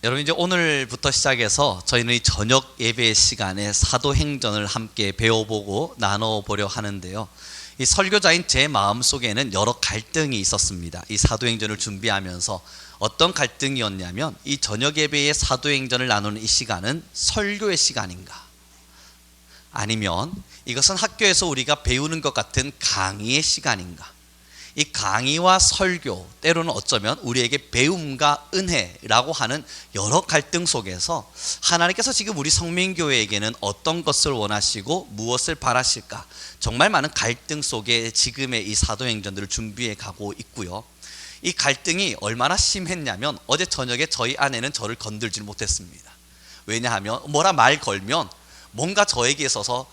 여러분, 이제 오늘부터 시작해서 저희는 이 저녁 예배 시간에 사도행전을 함께 배워보고 나눠보려 하는데요. 이 설교자인 제 마음속에는 여러 갈등이 있었습니다. 이 사도행전을 준비하면서 어떤 갈등이었냐면, 이 저녁 예배의 사도행전을 나누는 이 시간은 설교의 시간인가, 아니면 이것은 학교에서 우리가 배우는 것 같은 강의의 시간인가. 이 강의와 설교, 때로는 어쩌면 우리에게 배움과 은혜라고 하는 여러 갈등 속에서 하나님께서 지금 우리 성민교회에게는 어떤 것을 원하시고 무엇을 바라실까, 정말 많은 갈등 속에 지금의 이 사도행전들을 준비해 가고 있고요. 이 갈등이 얼마나 심했냐면, 어제 저녁에 저희 아내는 저를 건들지 못했습니다. 왜냐하면 뭐라 말 걸면 뭔가 저에게 있어서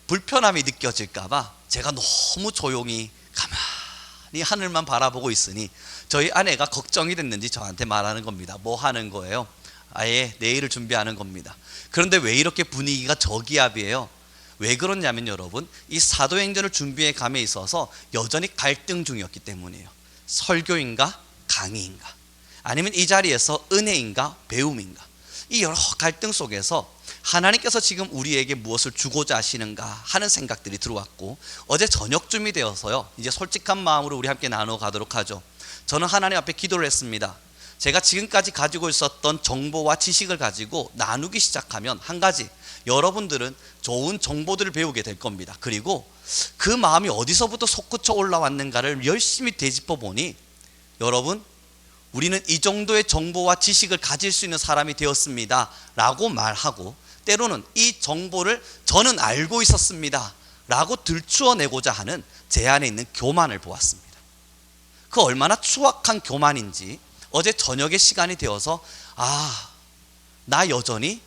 불편함이 느껴질까 봐 제가 너무 조용히 가만히 하늘만 바라보고 있으니 저희 아내가 걱정이 됐는지 저한테 말하는 겁니다. 뭐 하는 거예요? 아예 내일을 준비하는 겁니다. 그런데 왜 이렇게 분위기가 저기압이에요? 왜 그렇냐면 여러분, 이 사도행전을 준비해 감에 있어서 여전히 갈등 중이었기 때문이에요. 설교인가 강의인가, 아니면 이 자리에서 은혜인가 배움인가, 이 여러 갈등 속에서 하나님께서 지금 우리에게 무엇을 주고자 하시는가 하는 생각들이 들어왔고, 어제 저녁쯤이 되어서요, 이제 솔직한 마음으로 우리 함께 나눠 가도록 하죠. 저는 하나님 앞에 기도를 했습니다. 제가 지금까지 가지고 있었던 정보와 지식을 가지고 나누기 시작하면 한 가지, 여러분들은 좋은 정보들을 배우게 될 겁니다. 그리고 그 마음이 어디서부터 솟구쳐 올라왔는가를 열심히 되짚어 보니, 여러분, 우리는 이 정도의 정보와 지식을 가질 수 있는 사람이 되었습니다 라고 말하고, 때로는 이 정보를 저는 알고 있었습니다 라고 들추어내고자 하는 제 안에 있는 교만을 보았습니다. 그 얼마나 추악한 교만인지 어제 저녁에 시간이 되어서, 나 여전히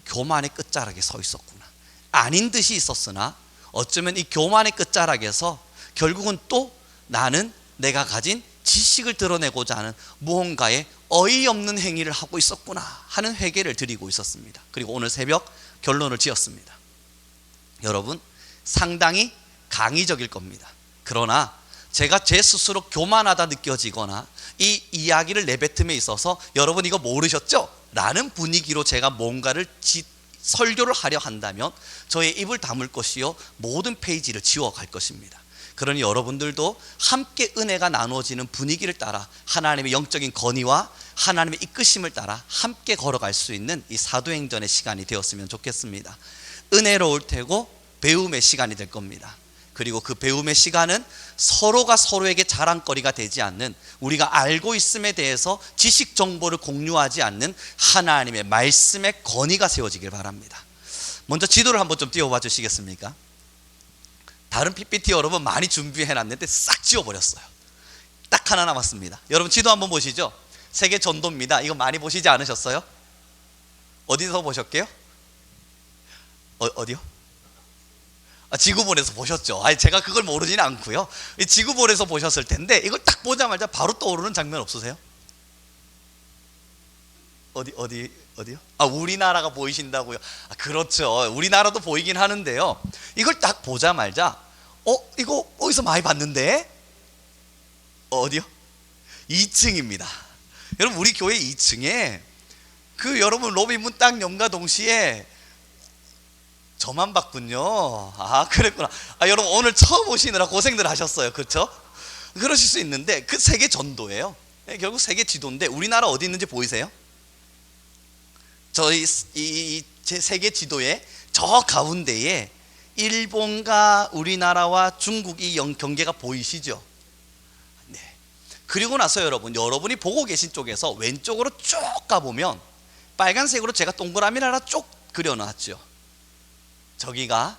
교만의 끝자락에 서 있었구나. 아닌 듯이 있었으나 어쩌면 이 교만의 끝자락에서 결국은 또 나는 내가 가진 지식을 드러내고자 하는 무언가의 어이없는 행위를 하고 있었구나 하는 회개를 드리고 있었습니다. 그리고 오늘 새벽 결론을 지었습니다. 여러분, 상당히 강의적일 겁니다. 그러나 제가 제 스스로 교만하다 느껴지거나 이 이야기를 내뱉음에 있어서 여러분 이거 모르셨죠? 라는 분위기로 제가 뭔가를 설교를 하려 한다면 저의 입을 다물 것이요 모든 페이지를 지워갈 것입니다. 그러니 여러분들도 함께 은혜가 나누어지는 분위기를 따라 하나님의 영적인 건의와 하나님의 이끄심을 따라 함께 걸어갈 수 있는 이 사도행전의 시간이 되었으면 좋겠습니다. 은혜로울 테고 배움의 시간이 될 겁니다. 그리고 그 배움의 시간은 서로가 서로에게 자랑거리가 되지 않는, 우리가 알고 있음에 대해서 지식 정보를 공유하지 않는 하나님의 말씀의 건의가 세워지길 바랍니다. 먼저 지도를 한번 좀 띄워봐 주시겠습니까? 다른 PPT 여러분 많이 준비해놨는데 싹 지워버렸어요. 딱 하나 남았습니다. 여러분 지도 한번 보시죠. 세계 전도입니다. 이거 많이 보시지 않으셨어요? 어디서 보셨게요? 어디요? 지구본에서 보셨죠? 제가 그걸 모르지는 않고요. 지구본에서 보셨을 텐데 이걸 딱 보자마자 바로 떠오르는 장면 없으세요? 어디요? 우리나라가 보이신다고요? 그렇죠. 우리나라도 보이긴 하는데요. 이걸 딱 보자마자 이거 어디서 많이 봤는데? 어디요? 2층입니다. 여러분, 우리 교회 2층에 여러분 로비 문 딱 연가 동시에 저만 봤군요. 그랬구나. 여러분 오늘 처음 오시느라 고생들 하셨어요. 그렇죠? 그러실 수 있는데 그 세계 전도예요. 결국 세계 지도인데 우리나라 어디 있는지 보이세요? 저희 제 세계 지도의 저 가운데에 일본과 우리나라와 중국이 경계가 보이시죠? 네. 그리고 나서 여러분이 보고 계신 쪽에서 왼쪽으로 쭉 가보면 빨간색으로 제가 동그라미를 하나 쭉 그려놨죠. 저기가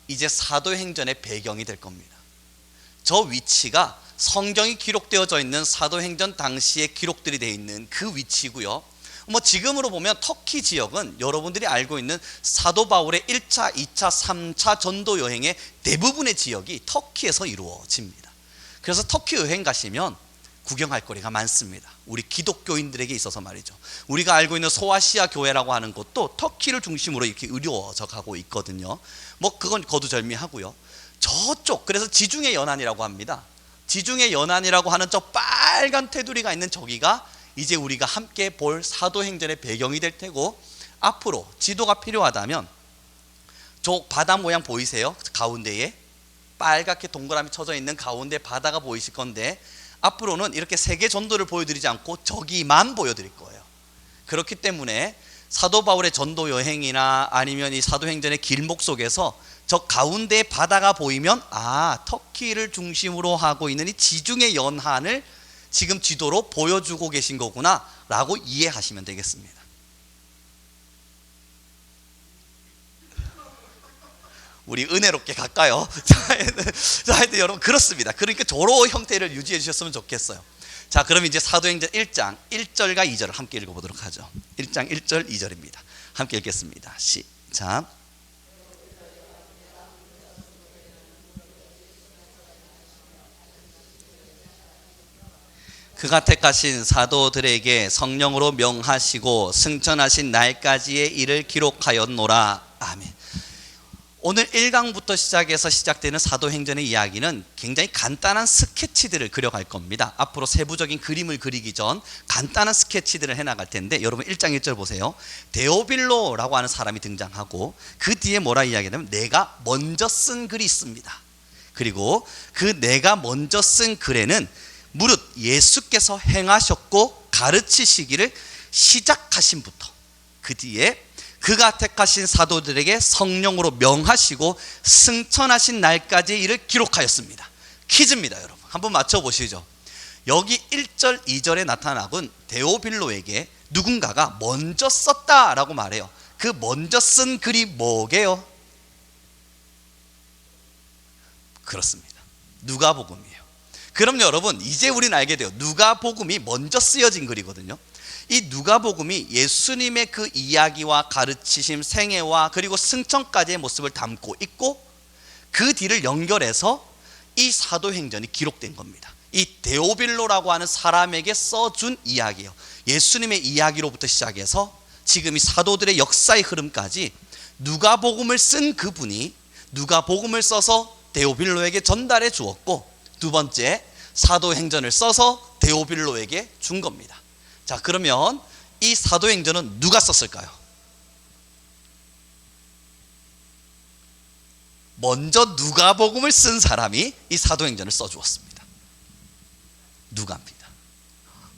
이제 사도행전의 배경이 될 겁니다. 저 위치가 성경이 기록되어져 있는 사도행전 당시에 기록들이 되어 있는 그 위치고요. 지금으로 보면 터키 지역은 여러분들이 알고 있는 사도 바울의 1차, 2차, 3차 전도 여행의 대부분의 지역이 터키에서 이루어집니다. 그래서 터키 여행 가시면 구경할 거리가 많습니다. 우리 기독교인들에게 있어서 말이죠. 우리가 알고 있는 소아시아 교회라고 하는 곳도 터키를 중심으로 이렇게 이루어져 가고 있거든요. 그건 거두절미하고요. 저쪽, 그래서 지중해 연안이라고 합니다. 지중해 연안이라고 하는 저 빨간 테두리가 있는 저기가 이제 우리가 함께 볼 사도행전의 배경이 될 테고, 앞으로 지도가 필요하다면 저 바다 모양 보이세요? 가운데에 빨갛게 동그라미 쳐져 있는 가운데 바다가 보이실 건데, 앞으로는 이렇게 세계 전도를 보여드리지 않고 저기만 보여드릴 거예요. 그렇기 때문에 사도 바울의 전도 여행이나 아니면 이 사도행전의 길목 속에서 저 가운데 바다가 보이면, 아, 터키를 중심으로 하고 있는 이 지중해 연안을 지금 지도로 보여주고 계신 거구나 라고 이해하시면 되겠습니다. 우리 은혜롭게 갈까요? 자, 하여튼 여러분 그렇습니다. 그러니까 저런 형태를 유지해 주셨으면 좋겠어요. 자, 그럼 이제 사도행전 1장 1절과 2절을 함께 읽어보도록 하죠. 1장 1절 2절입니다. 함께 읽겠습니다. 시작. 그가 택하신 사도들에게 성령으로 명하시고 승천하신 날까지의 일을 기록하였노라. 아멘. 오늘 1강부터 시작해서 시작되는 사도행전의 이야기는 굉장히 간단한 스케치들을 그려갈 겁니다. 앞으로 세부적인 그림을 그리기 전 간단한 스케치들을 해나갈 텐데, 여러분 1장 1절 보세요. 데오빌로라고 하는 사람이 등장하고, 그 뒤에 뭐라 이야기하냐면 내가 먼저 쓴 글이 있습니다. 그리고 그 내가 먼저 쓴 글에는 무릇 예수께서 행하셨고 가르치시기를 시작하신부터 그 뒤에 그가 택하신 사도들에게 성령으로 명하시고 승천하신 날까지의 일을 기록하였습니다. 퀴즈입니다. 여러분 한번 맞춰보시죠. 여기 1절 2절에 나타나군 데오빌로에게 누군가가 먼저 썼다라고 말해요. 그 먼저 쓴 글이 뭐게요? 그렇습니다. 누가복음이에요. 그럼 여러분 이제 우리는 알게 돼요. 누가복음이 먼저 쓰여진 글이거든요. 이 누가복음이 예수님의 그 이야기와 가르치심, 생애와 그리고 승천까지의 모습을 담고 있고, 그 뒤를 연결해서 이 사도행전이 기록된 겁니다. 이 데오빌로라고 하는 사람에게 써준 이야기예요. 예수님의 이야기로부터 시작해서 지금 이 사도들의 역사의 흐름까지 누가복음을 쓴 그분이 누가복음을 써서 데오빌로에게 전달해 주었고, 두 번째 사도행전을 써서 데오빌로에게 준 겁니다. 자, 그러면 이 사도행전은 누가 썼을까요? 먼저 누가복음을 쓴 사람이 이 사도행전을 써주었습니다. 누가입니다.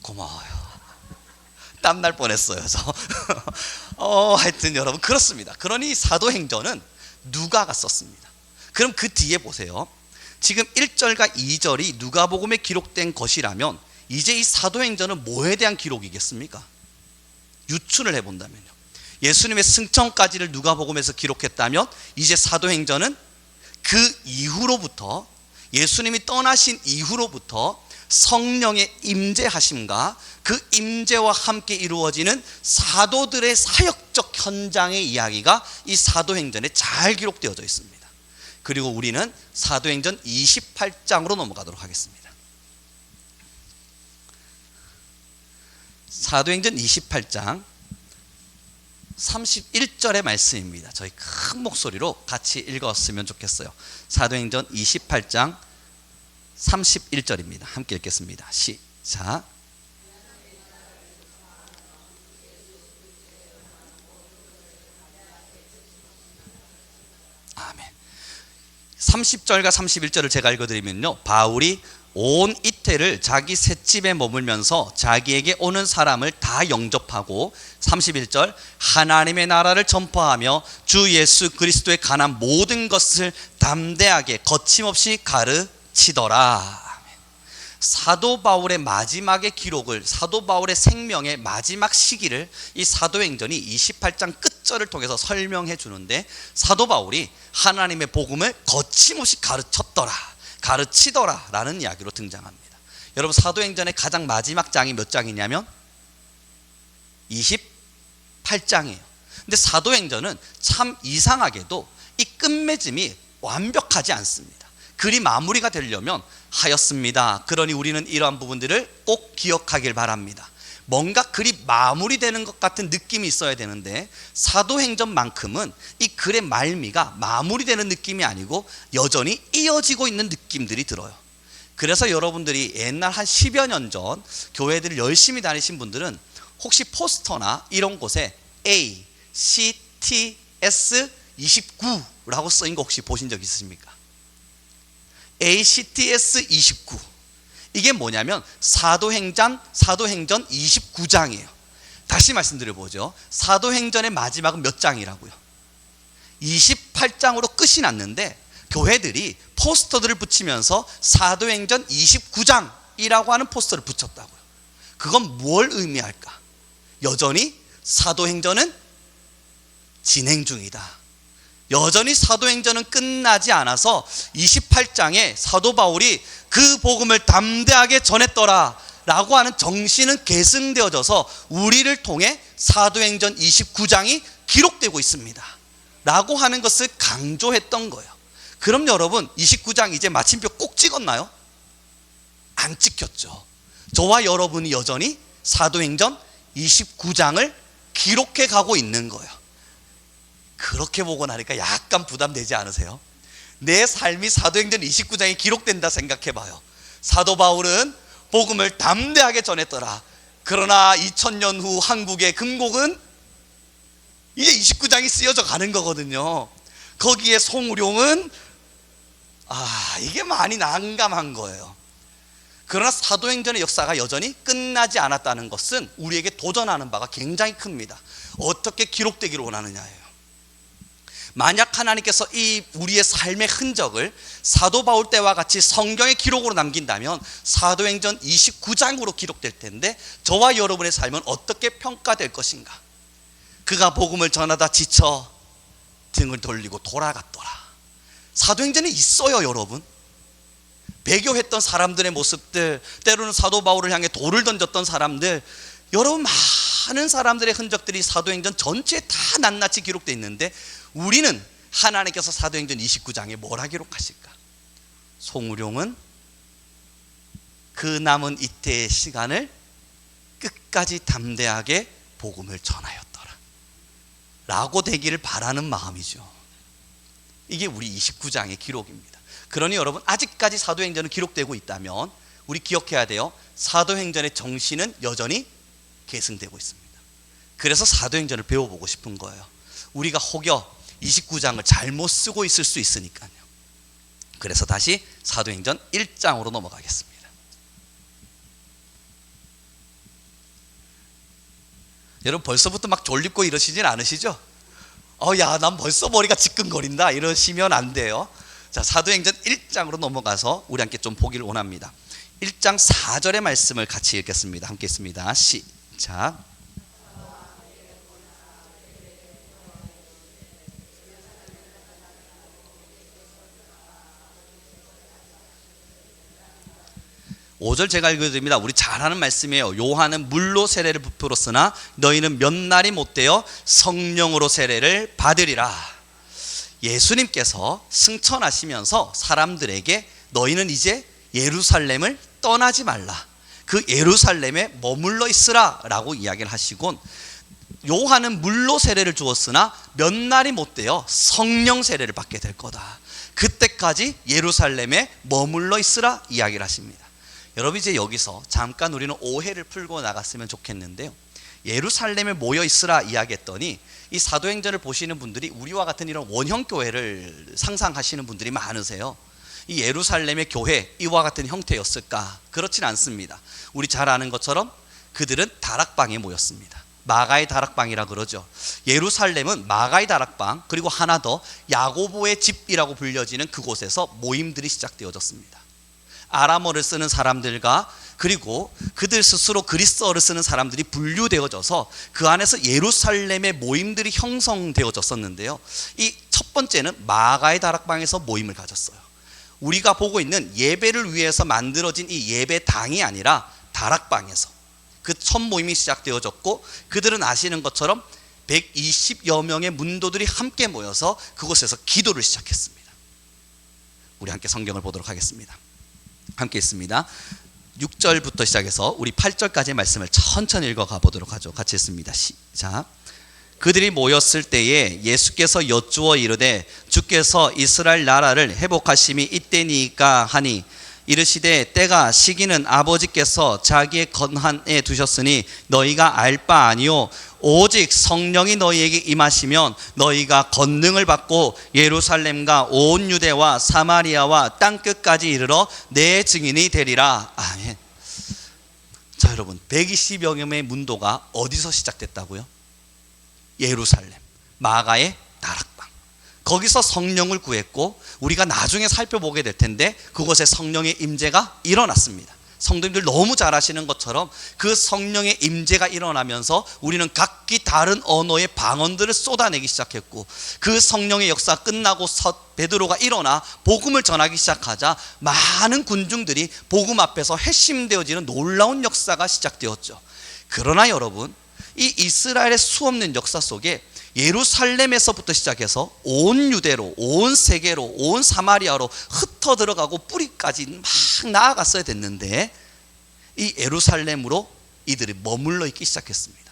고마워요. 땀날 뻔했어요 저. 하여튼 여러분 그렇습니다. 그러니 사도행전은 누가가 썼습니다. 그럼 그 뒤에 보세요. 지금 1절과 2절이 누가복음에 기록된 것이라면 이제 이 사도행전은 뭐에 대한 기록이겠습니까? 유추를 해본다면요, 예수님의 승천까지를 누가복음에서 기록했다면 이제 사도행전은 그 이후로부터, 예수님이 떠나신 이후로부터 성령의 임재하심과 그 임재와 함께 이루어지는 사도들의 사역적 현장의 이야기가 이 사도행전에 잘 기록되어져 있습니다. 그리고 우리는 사도행전 28장으로 넘어가도록 하겠습니다. 사도행전 28장 31절의 말씀입니다. 저희 큰 목소리로 같이 읽었으면 좋겠어요. 사도행전 28장 31절입니다. 함께 읽겠습니다. 시작. 아멘. 30절과 31절을 제가 읽어드리면요, 바울이 온 이태를 자기 셋집에 머물면서 자기에게 오는 사람을 다 영접하고, 31절 하나님의 나라를 전파하며 주 예수 그리스도에 관한 모든 것을 담대하게 거침없이 가르치더라. 사도 바울의 마지막의 기록을, 사도 바울의 생명의 마지막 시기를 이 사도행전이 28장 끝절을 통해서 설명해 주는데, 사도 바울이 하나님의 복음을 거침없이 가르치더라 라는 이야기로 등장합니다. 여러분 사도행전의 가장 마지막 장이 몇 장이냐면 28장이에요. 근데 사도행전은 참 이상하게도 이 끝맺음이 완벽하지 않습니다. 글이 마무리가 되려면 하였습니다, 그러니 우리는 이러한 부분들을 꼭 기억하길 바랍니다, 뭔가 글이 마무리되는 것 같은 느낌이 있어야 되는데, 사도행전만큼은 이 글의 말미가 마무리되는 느낌이 아니고 여전히 이어지고 있는 느낌들이 들어요. 그래서 여러분들이 옛날 한 10여 년 전 교회들을 열심히 다니신 분들은 혹시 포스터나 이런 곳에 ACTS 29라고 써있는 거 혹시 보신 적 있으십니까? ACTS 29. 이게 뭐냐면 사도행전 29장이에요. 다시 말씀드려보죠. 사도행전의 마지막은 몇 장이라고요? 28장으로 끝이 났는데 교회들이 포스터들을 붙이면서 사도행전 29장이라고 하는 포스터를 붙였다고요. 그건 뭘 의미할까? 여전히 사도행전은 진행 중이다. 여전히 사도행전은 끝나지 않아서 28장에 사도 바울이 그 복음을 담대하게 전했더라 라고 하는 정신은 계승되어져서 우리를 통해 사도행전 29장이 기록되고 있습니다 라고 하는 것을 강조했던 거예요. 그럼 여러분 29장 이제 마침표 꼭 찍었나요? 안 찍혔죠. 저와 여러분이 여전히 사도행전 29장을 기록해 가고 있는 거예요. 그렇게 보고 나니까 약간 부담되지 않으세요? 내 삶이 사도행전 29장에 기록된다 생각해 봐요. 사도 바울은 복음을 담대하게 전했더라. 그러나 2000년 후 한국의 금곡은 이제 29장이 쓰여져 가는 거거든요. 거기에 송우룡은 이게 많이 난감한 거예요. 그러나 사도행전의 역사가 여전히 끝나지 않았다는 것은 우리에게 도전하는 바가 굉장히 큽니다. 어떻게 기록되기를 원하느냐예요. 만약 하나님께서 이 우리의 삶의 흔적을 사도 바울 때와 같이 성경의 기록으로 남긴다면 사도행전 29장으로 기록될 텐데 저와 여러분의 삶은 어떻게 평가될 것인가? 그가 복음을 전하다 지쳐 등을 돌리고 돌아갔더라. 사도행전에 있어요, 여러분. 배교했던 사람들의 모습들, 때로는 사도 바울을 향해 돌을 던졌던 사람들, 여러분 많은 사람들의 흔적들이 사도행전 전체에 다 낱낱이 기록되어 있는데 우리는 하나님께서 사도행전 29장에 뭐라 기록하실까? 송우룡은 그 남은 이때의 시간을 끝까지 담대하게 복음을 전하였더라 라고 되기를 바라는 마음이죠. 이게 우리 29장의 기록입니다. 그러니 여러분 아직까지 사도행전은 기록되고 있다면 우리 기억해야 돼요. 사도행전의 정신은 여전히 계승되고 있습니다. 그래서 사도행전을 배워보고 싶은 거예요. 우리가 혹여 29장을 잘못 쓰고 있을 수 있으니까요. 그래서 다시 사도행전 1장으로 넘어가겠습니다. 여러분 벌써부터 막 졸립고 이러시진 않으시죠? 난 벌써 머리가 지끈거린다 이러시면 안 돼요. 자, 사도행전 1장으로 넘어가서 우리 함께 좀 보기를 원합니다. 1장 4절의 말씀을 같이 읽겠습니다. 함께 읽습니다. 시작. 오 절 제가 읽어드립니다. 우리 잘 아는 말씀이에요. 요한은 물로 세례를 베풀었으나 너희는 몇 날이 못되어 성령으로 세례를 받으리라. 예수님께서 승천하시면서 사람들에게 너희는 이제 예루살렘을 떠나지 말라, 그 예루살렘에 머물러 있으라 라고 이야기를 하시곤, 요한은 물로 세례를 주었으나 몇 날이 못되어 성령 세례를 받게 될 거다. 그때까지 예루살렘에 머물러 있으라 이야기를 하십니다. 여러분 이제 여기서 잠깐 우리는 오해를 풀고 나갔으면 좋겠는데요. 예루살렘에 모여 있으라 이야기했더니 이 사도행전을 보시는 분들이 우리와 같은 이런 원형교회를 상상하시는 분들이 많으세요. 이 예루살렘의 교회 이와 같은 형태였을까? 그렇진 않습니다. 우리 잘 아는 것처럼 그들은 다락방에 모였습니다. 마가의 다락방이라 그러죠. 예루살렘은 마가의 다락방, 그리고 하나 더 야고보의 집이라고 불려지는 그곳에서 모임들이 시작되어졌습니다. 아람어를 쓰는 사람들과 그리고 그들 스스로 그리스어를 쓰는 사람들이 분류되어져서 그 안에서 예루살렘의 모임들이 형성되어졌었는데요. 이 첫 번째는 마가의 다락방에서 모임을 가졌어요. 우리가 보고 있는 예배를 위해서 만들어진 이 예배당이 아니라 다락방에서 그 첫 모임이 시작되어졌고, 그들은 아시는 것처럼 120여 명의 문도들이 함께 모여서 그곳에서 기도를 시작했습니다. 우리 함께 성경을 보도록 하겠습니다. 함께 있습니다. 6절부터 시작해서 우리 8절까지의 말씀을 천천히 읽어가 보도록 하죠. 같이 읽습니다. 시작. 그들이 모였을 때에 예수께서 여쭈어 이르되 주께서 이스라엘 나라를 회복하심이 이때니까 하니 이르시되 때가 시기는 아버지께서 자기의 권한에 두셨으니 너희가 알 바 아니요 오직 성령이 너희에게 임하시면 너희가 권능을 받고 예루살렘과 온 유대와 사마리아와 땅끝까지 이르러 내 증인이 되리라. 아멘. 자, 여러분, 120여 명의 문도가 어디서 시작됐다고요? 예루살렘, 마가의 다락방. 거기서 성령을 구했고, 우리가 나중에 살펴보게 될 텐데 그곳에 성령의 임재가 일어났습니다. 성도님들 너무 잘 아시는 것처럼 그 성령의 임재가 일어나면서 우리는 각기 다른 언어의 방언들을 쏟아내기 시작했고, 그 성령의 역사 끝나고 베드로가 일어나 복음을 전하기 시작하자 많은 군중들이 복음 앞에서 회심되어지는 놀라운 역사가 시작되었죠. 그러나 여러분, 이 이스라엘의 수없는 역사 속에 예루살렘에서부터 시작해서 온 유대로, 온 세계로, 온 사마리아로 흩어 들어가고 뿌리까지 막 나아갔어야 됐는데 이 예루살렘으로 이들이 머물러 있기 시작했습니다.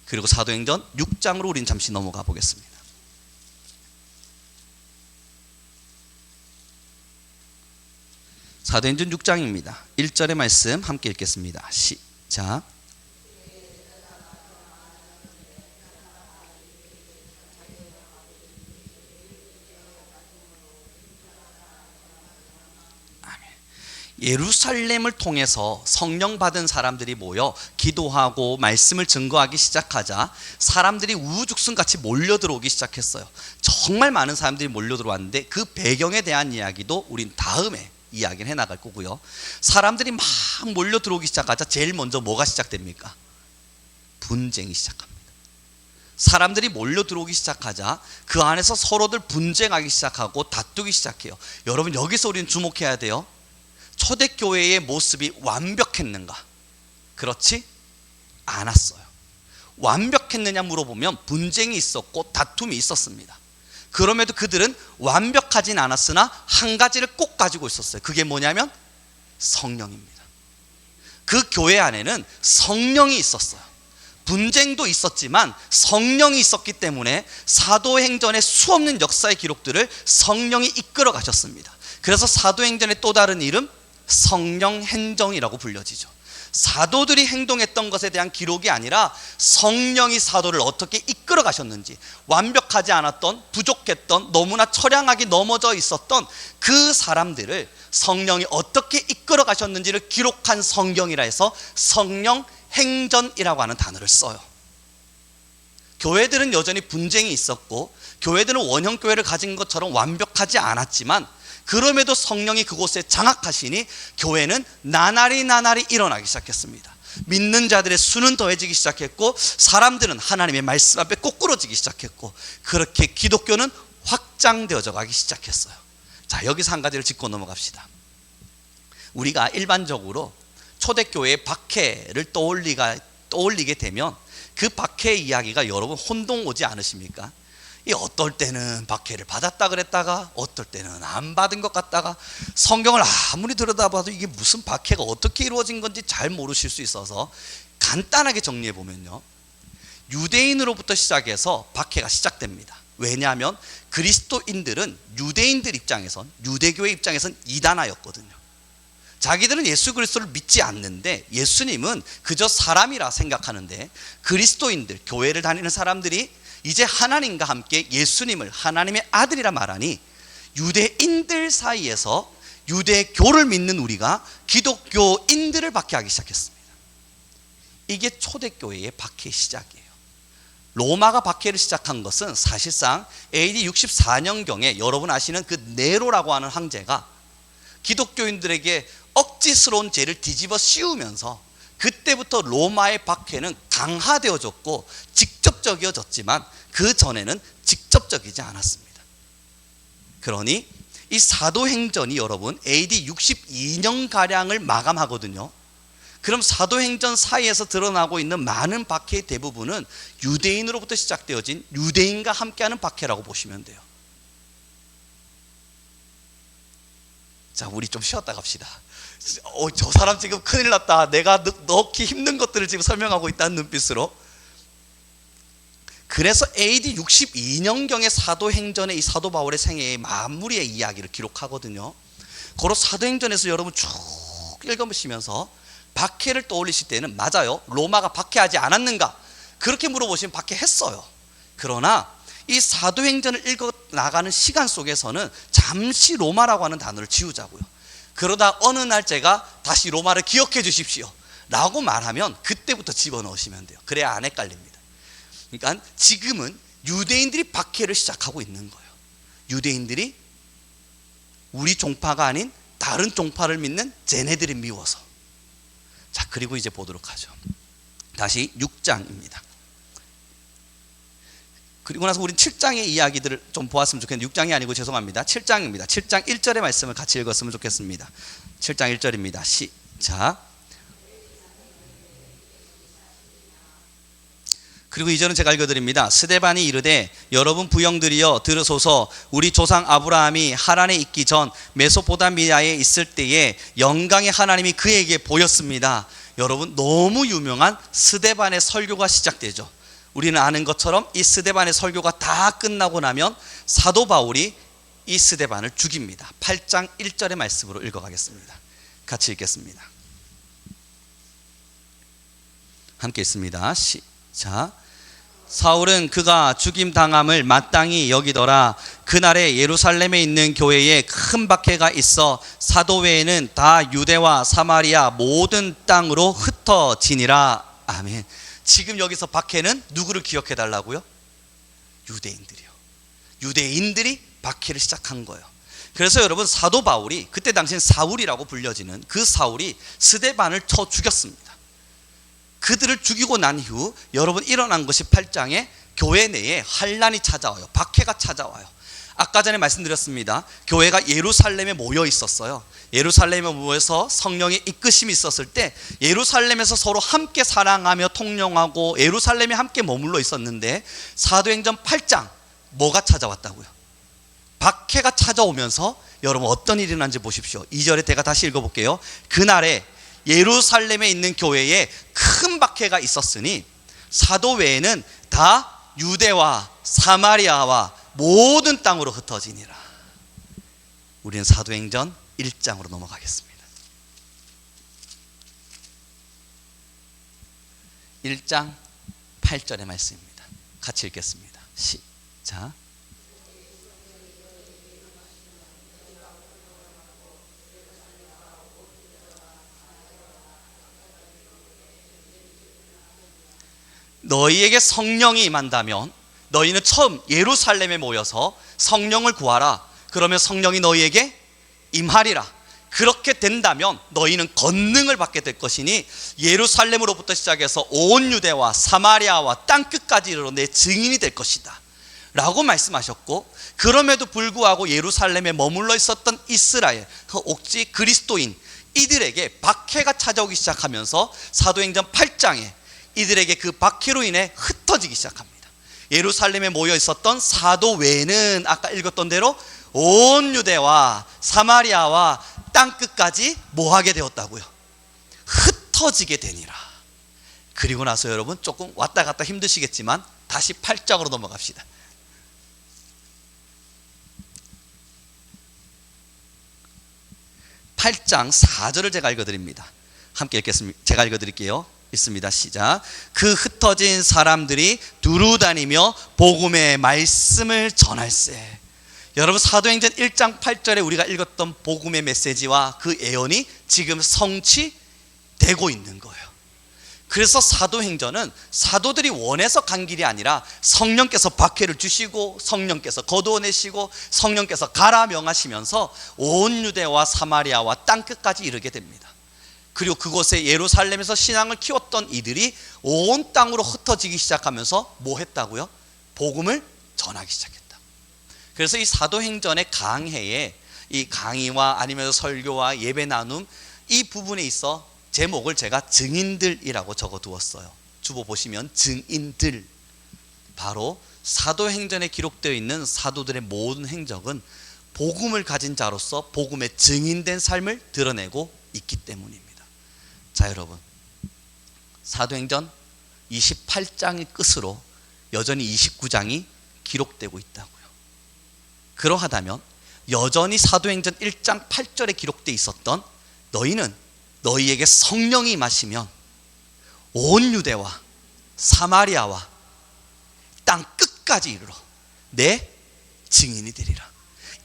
그리고 사도행전 6장으로 우린 잠시 넘어가 보겠습니다. 사도행전 6장입니다. 1절의 말씀 함께 읽겠습니다. 시작. 예루살렘을 통해서 성령 받은 사람들이 모여 기도하고 말씀을 증거하기 시작하자 사람들이 우후죽순같이 몰려들어오기 시작했어요. 정말 많은 사람들이 몰려들어왔는데 그 배경에 대한 이야기도 우린 다음에 이야기를 해나갈 거고요. 사람들이 막 몰려들어오기 시작하자 제일 먼저 뭐가 시작됩니까? 분쟁이 시작합니다. 사람들이 몰려들어오기 시작하자 그 안에서 서로들 분쟁하기 시작하고 다투기 시작해요. 여러분, 여기서 우리는 주목해야 돼요. 초대교회의 모습이 완벽했는가? 그렇지 않았어요. 완벽했느냐 물어보면 분쟁이 있었고 다툼이 있었습니다. 그럼에도 그들은 완벽하진 않았으나 한 가지를 꼭 가지고 있었어요. 그게 뭐냐면 성령입니다. 그 교회 안에는 성령이 있었어요. 분쟁도 있었지만 성령이 있었기 때문에 사도행전의 수없는 역사의 기록들을 성령이 이끌어 가셨습니다. 그래서 사도행전의 또 다른 이름 성령행정이라고 불려지죠. 사도들이 행동했던 것에 대한 기록이 아니라 성령이 사도를 어떻게 이끌어 가셨는지, 완벽하지 않았던, 부족했던, 너무나 처량하게 넘어져 있었던 그 사람들을 성령이 어떻게 이끌어 가셨는지를 기록한 성경이라 해서 성령행전이라고 하는 단어를 써요. 교회들은 여전히 분쟁이 있었고 교회들은 원형교회를 가진 것처럼 완벽하지 않았지만 그럼에도 성령이 그곳에 장악하시니 교회는 나날이 일어나기 시작했습니다. 믿는 자들의 수는 더해지기 시작했고 사람들은 하나님의 말씀 앞에 꼬꾸러지기 시작했고 그렇게 기독교는 확장되어져 가기 시작했어요. 자, 여기서 한 가지를 짚고 넘어갑시다. 우리가 일반적으로 초대교회의 박해를 떠올리게 되면 그 박해의 이야기가 여러분 혼동 오지 않으십니까? 이 어떨 때는 박해를 받았다 그랬다가 어떨 때는 안 받은 것 같다가 성경을 아무리 들여다봐도 이게 무슨 박해가 어떻게 이루어진 건지 잘 모르실 수 있어서 간단하게 정리해 보면요, 유대인으로부터 시작해서 박해가 시작됩니다. 왜냐하면 그리스도인들은 유대인들 입장에선, 유대교의 입장에선 이단아였거든요. 자기들은 예수 그리스도를 믿지 않는데 예수님은 그저 사람이라 생각하는데 그리스도인들, 교회를 다니는 사람들이 이제 하나님과 함께 예수님을 하나님의 아들이라 말하니 유대인들 사이에서 유대교를 믿는 우리가 기독교인들을 박해하기 시작했습니다. 이게 초대교회의 박해의 시작이에요. 로마가 박해를 시작한 것은 사실상 AD 64년경에 여러분 아시는 그 네로라고 하는 황제가 기독교인들에게 억지스러운 죄를 뒤집어 씌우면서 그때부터 로마의 박해는 강화되어졌고 직접적이어졌지만 그 전에는 직접적이지 않았습니다. 그러니 이 사도행전이 여러분 AD 62년가량을 마감하거든요. 그럼 사도행전 사이에서 드러나고 있는 많은 박해의 대부분은 유대인으로부터 시작되어진 유대인과 함께하는 박해라고 보시면 돼요. 자, 우리 좀 쉬었다 갑시다. 저 사람 지금 큰일 났다. 내가 넣기 힘든 것들을 지금 설명하고 있다는 눈빛으로. 그래서 AD 62년경의 사도행전의 이 사도 바울의 생애의 마무리의 이야기를 기록하거든요. 고로 사도행전에서 여러분 쭉 읽어보시면서 박해를 떠올리실 때는 맞아요, 로마가 박해하지 않았는가 그렇게 물어보시면 박해했어요. 그러나 이 사도행전을 읽어 나가는 시간 속에서는 잠시 로마라고 하는 단어를 지우자고요. 그러다 어느 날 제가 다시 로마를 기억해 주십시오 라고 말하면 그때부터 집어넣으시면 돼요. 그래야 안 헷갈립니다. 그러니까 지금은 유대인들이 박해를 시작하고 있는 거예요. 유대인들이 우리 종파가 아닌 다른 종파를 믿는 쟤네들이 미워서. 자, 그리고 이제 보도록 하죠. 다시 6장입니다. 그리고 나서 우린 7장의 이야기들을 좀 보았으면 좋겠는데 6장이 아니고 죄송합니다. 7장입니다. 7장 1절의 말씀을 같이 읽었으면 좋겠습니다. 7장 1절입니다. 시작. 그리고 이절은 제가 읽어드립니다. 스데반이 이르되 여러분 부형들이여 들으소서. 우리 조상 아브라함이 하란에 있기 전 메소포타미아에 있을 때에 영광의 하나님이 그에게 보였습니다. 여러분 너무 유명한 스데반의 설교가 시작되죠. 우리는 아는 것처럼 이 스데반의 설교가 다 끝나고 나면 사도 바울이 이 스데반을 죽입니다. 8장 1절의 말씀으로 읽어가겠습니다. 같이 읽겠습니다. 함께 읽습니다. 시작. 사울은 그가 죽임당함을 마땅히 여기더라. 그날에 예루살렘에 있는 교회에 큰 박해가 있어 사도 외에는 다 유대와 사마리아 모든 땅으로 흩어지니라. 아멘. 지금 여기서 박해는 누구를 기억해 달라고요? 유대인들이요. 유대인들이 박해를 시작한 거예요. 그래서 여러분 사도 바울이 그때 당시엔 사울이라고 불려지는 그 사울이 스데반을 쳐 죽였습니다. 그들을 죽이고 난 이후 여러분 일어난 것이 8장에 교회 내에 환란이 찾아와요. 박해가 찾아와요. 아까 전에 말씀드렸습니다. 교회가 예루살렘에 모여 있었어요. 예루살렘에 모여서 성령의 이끄심이 있었을 때 예루살렘에서 서로 함께 사랑하며 통용하고 예루살렘에 함께 머물러 있었는데 사도행전 8장 뭐가 찾아왔다고요? 박해가 찾아오면서 여러분 어떤 일이 일어난지 보십시오. 2절에 제가 다시 읽어볼게요. 그날에 예루살렘에 있는 교회에 큰 박해가 있었으니 사도 외에는 다 유대와 사마리아와 모든 땅으로 흩어지니라. 우리는 사도행전 1장으로 넘어가겠습니다. 1장 8절의 말씀입니다. 같이 읽겠습니다. 시작. 너희에게 성령이 임한다면 너희는 처음 예루살렘에 모여서 성령을 구하라. 그러면 성령이 너희에게 임하리라. 그렇게 된다면 너희는 권능을 받게 될 것이니 예루살렘으로부터 시작해서 온 유대와 사마리아와 땅끝까지 이르러 내 증인이 될 것이다 라고 말씀하셨고, 그럼에도 불구하고 예루살렘에 머물러 있었던 이스라엘, 그 옥지 그리스도인 이들에게 박해가 찾아오기 시작하면서 사도행전 8장에 이들에게 그 박해로 인해 흩어지기 시작합니다. 예루살렘에 모여 있었던 사도 외에는 아까 읽었던 대로 온 유대와 사마리아와 땅끝까지 뭐하게 되었다고요? 흩어지게 되니라. 그리고 나서 여러분 조금 왔다 갔다 힘드시겠지만 다시 8장으로 넘어갑시다. (8장 4절을) 제가 읽어드립니다. 함께 읽겠습니다. 제가 읽어드릴게요. 있습니다. 시작. 그 흩어진 사람들이 두루 다니며 복음의 말씀을 전할세. 여러분 사도행전 1장 8절에 우리가 읽었던 복음의 메시지와 그 예언이 지금 성취되고 있는 거예요. 그래서 사도행전은 사도들이 원해서 간 길이 아니라 성령께서 박해를 주시고 성령께서 거두어내시고 성령께서 가라 명하시면서 온 유대와 사마리아와 땅끝까지 이르게 됩니다. 그리고 그곳에 예루살렘에서 신앙을 키웠던 이들이 온 땅으로 흩어지기 시작하면서 뭐 했다고요? 복음을 전하기 시작했다. 그래서 이 사도행전의 강해에 이 강의와 아니면 설교와 예배 나눔 이 부분에 있어 제목을 제가 증인들이라고 적어두었어요. 주보 보시면 증인들, 바로 사도행전에 기록되어 있는 사도들의 모든 행적은 복음을 가진 자로서 복음의 증인된 삶을 드러내고 있기 때문입니다. 자, 여러분, 사도행전 28장의 끝으로 여전히 29장이 기록되고 있다고요. 그러하다면 여전히 사도행전 1장 8절에 기록되어 있었던 너희는 너희에게 성령이 임하시면 온 유대와 사마리아와 땅 끝까지 이르러 내 증인이 되리라.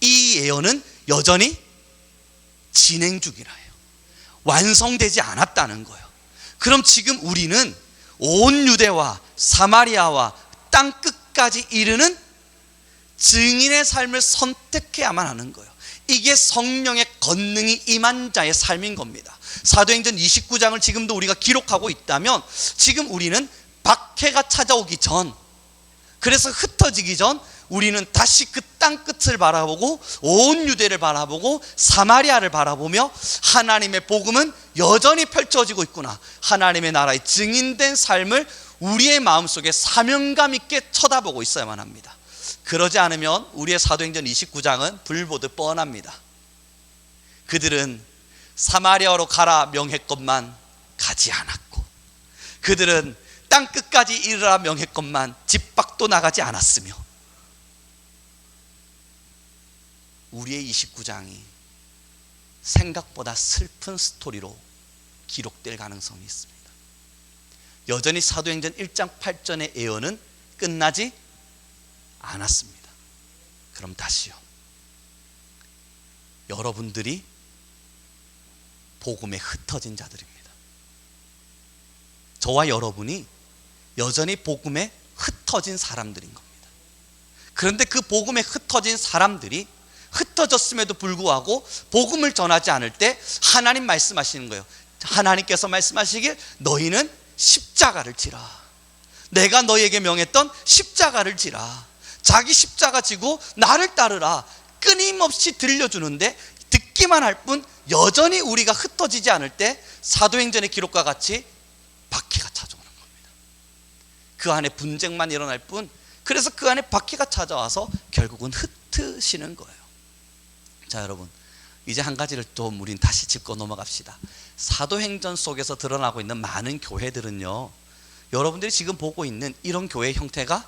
이 예언은 여전히 진행 중이라 해요. 완성되지 않았다는 거예요. 그럼 지금 우리는 온 유대와 사마리아와 땅 끝까지 이르는 증인의 삶을 선택해야만 하는 거예요. 이게 성령의 권능이 임한 자의 삶인 겁니다. 사도행전 29장을 지금도 우리가 기록하고 있다면 지금 우리는 박해가 찾아오기 전, 그래서 흩어지기 전 우리는 다시 그 땅 끝을 바라보고 온 유대를 바라보고 사마리아를 바라보며 하나님의 복음은 여전히 펼쳐지고 있구나, 하나님의 나라의 증인된 삶을 우리의 마음속에 사명감 있게 쳐다보고 있어야만 합니다. 그러지 않으면 우리의 사도행전 29장은 불보듯 뻔합니다. 그들은 사마리아로 가라 명했건만 가지 않았고, 그들은 땅 끝까지 이르라 명했건만 집 밖도 나가지 않았으며, 우리의 29장이 생각보다 슬픈 스토리로 기록될 가능성이 있습니다. 여전히 사도행전 1장 8절의 예언은 끝나지 않았습니다. 그럼 다시요, 여러분들이 복음에 흩어진 자들입니다. 저와 여러분이 여전히 복음에 흩어진 사람들인 겁니다. 그런데 그 복음에 흩어진 사람들이 흩어졌음에도 불구하고 복음을 전하지 않을 때 하나님 말씀하시는 거예요. 하나님께서 말씀하시길 너희는 십자가를 지라. 내가 너희에게 명했던 십자가를 지라. 자기 십자가 지고 나를 따르라. 끊임없이 들려주는데 듣기만 할 뿐 여전히 우리가 흩어지지 않을 때 사도행전의 기록과 같이 박해가 찾아오는 겁니다. 그 안에 분쟁만 일어날 뿐, 그래서 그 안에 박해가 찾아와서 결국은 흩으시는 거예요. 자, 여러분, 이제 한 가지를 좀 우린 다시 짚고 넘어갑시다. 사도행전 속에서 드러나고 있는 많은 교회들은요, 여러분들이 지금 보고 있는 이런 교회 형태가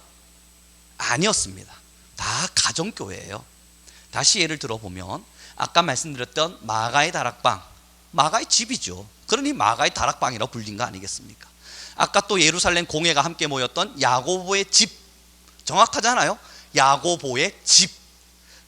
아니었습니다. 다 가정교회예요. 다시 예를 들어보면 아까 말씀드렸던 마가의 다락방, 마가의 집이죠. 그러니 마가의 다락방이라고 불린 거 아니겠습니까? 아까 또 예루살렘 공회가 함께 모였던 야고보의 집, 정확하잖아요. 야고보의 집,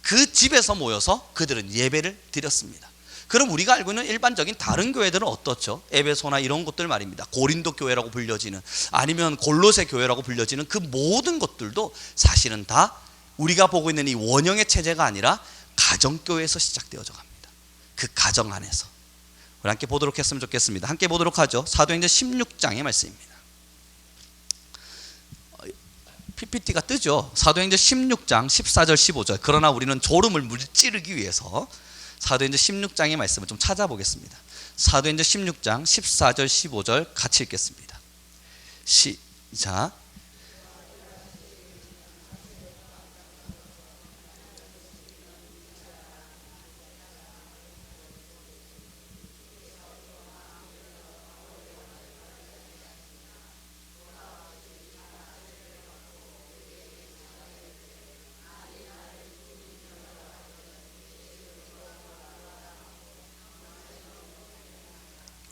그 집에서 모여서 그들은 예배를 드렸습니다. 그럼 우리가 알고 있는 일반적인 다른 교회들은 어떻죠? 에베소나 이런 곳들 말입니다. 고린도 교회라고 불려지는, 아니면 골로새 교회라고 불려지는 그 모든 것들도 사실은 다 우리가 보고 있는 이 원형의 체제가 아니라 가정교회에서 시작되어져 갑니다. 그 가정 안에서 우리 함께 보도록 했으면 좋겠습니다. 함께 보도록 하죠. 사도행전 16장의 말씀입니다. PPT가 뜨죠. 사도행전 16장 14절 15절. 그러나 우리는 졸음을 물찌르기 위해서 사도행전 16장의 말씀을 좀 찾아보겠습니다. 사도행전 16장 14절 15절 같이 읽겠습니다. 시작.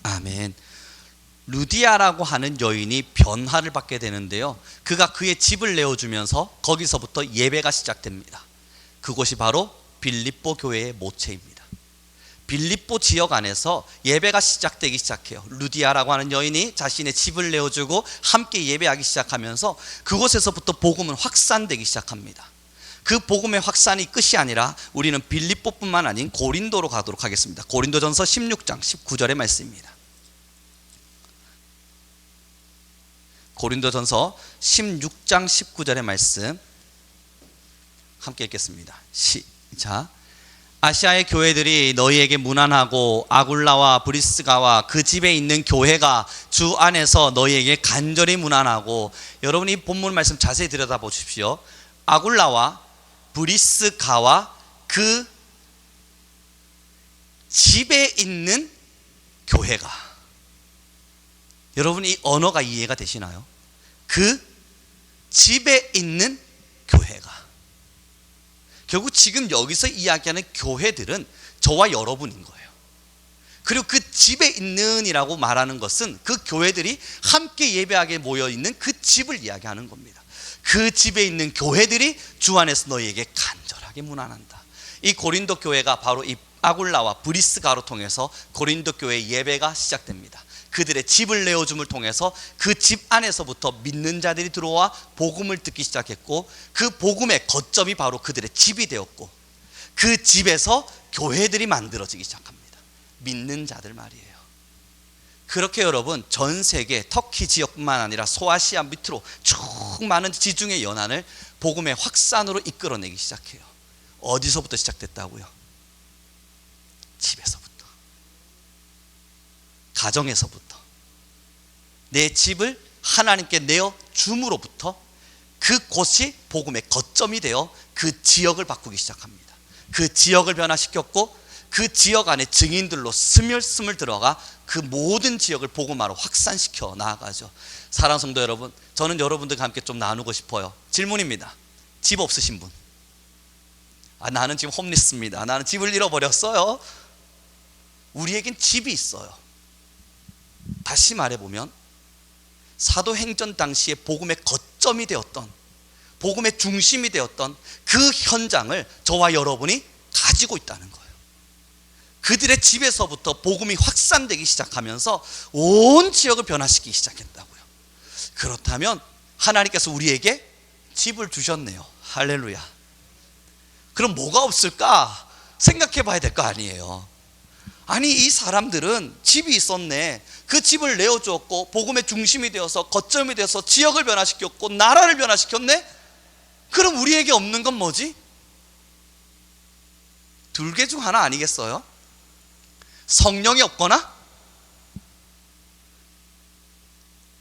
아멘. 루디아라고 하는 여인이 변화를 받게 되는데요, 그가 그의 집을 내어주면서 거기서부터 예배가 시작됩니다. 그곳이 바로 빌립보 교회의 모체입니다. 빌립보 지역 안에서 예배가 시작되기 시작해요. 루디아라고 하는 여인이 자신의 집을 내어주고 함께 예배하기 시작하면서 그곳에서부터 복음은 확산되기 시작합니다. 그 복음의 확산이 끝이 아니라 우리는 빌립보뿐만 아닌 고린도로 가도록 하겠습니다. 고린도전서 16장 19절의 말씀입니다. 고린도전서 16장 19절의 말씀 함께 읽겠습니다. 시작. 아시아의 교회들이 너희에게 문안하고 아굴라와 브리스가와 그 집에 있는 교회가 주 안에서 너희에게 간절히 문안하고. 여러분이 본문 말씀 자세히 들여다보십시오. 아굴라와 브리스가와 그 집에 있는 교회가. 여러분, 이 언어가 이해가 되시나요? 그 집에 있는 교회가. 결국 지금 여기서 이야기하는 교회들은 저와 여러분인 거예요. 그리고 그 집에 있는이라고 말하는 것은 그 교회들이 함께 예배하게 모여있는 그 집을 이야기하는 겁니다. 그 집에 있는 교회들이 주 안에서 너희에게 간절하게 문안한다. 이 고린도 교회가 바로 이 아굴라와 브리스가로 통해서 고린도 교회의 예배가 시작됩니다. 그들의 집을 내어줌을 통해서 그 집 안에서부터 믿는 자들이 들어와 복음을 듣기 시작했고, 그 복음의 거점이 바로 그들의 집이 되었고, 그 집에서 교회들이 만들어지기 시작합니다. 믿는 자들 말이에요. 그렇게 여러분, 전 세계 터키 지역뿐만 아니라 소아시아 밑으로 쭉 많은 지중해 연안을 복음의 확산으로 이끌어내기 시작해요. 어디서부터 시작됐다고요? 집에서부터, 가정에서부터, 내 집을 하나님께 내어 줌으로부터 그곳이 복음의 거점이 되어 그 지역을 바꾸기 시작합니다. 그 지역을 변화시켰고, 그 지역 안에 증인들로 스물스물 들어가 그 모든 지역을 복음화로 확산시켜 나아가죠. 사랑하는 성도 여러분, 저는 여러분들과 함께 좀 나누고 싶어요. 질문입니다. 집 없으신 분? 나는 지금 홈리스입니다. 나는 집을 잃어버렸어요. 우리에겐 집이 있어요. 다시 말해보면 사도행전 당시에 복음의 거점이 되었던, 복음의 중심이 되었던 그 현장을 저와 여러분이 가지고 있다는 거예요. 그들의 집에서부터 복음이 확산되기 시작하면서 온 지역을 변화시키기 시작했다고요. 그렇다면 하나님께서 우리에게 집을 주셨네요. 할렐루야. 그럼 뭐가 없을까 생각해 봐야 될 거 아니에요. 아니, 이 사람들은 집이 있었네. 그 집을 내어주었고 복음의 중심이 되어서 거점이 되어서 지역을 변화시켰고 나라를 변화시켰네. 그럼 우리에게 없는 건 뭐지? 둘 개 중 하나 아니겠어요? 성령이 없거나,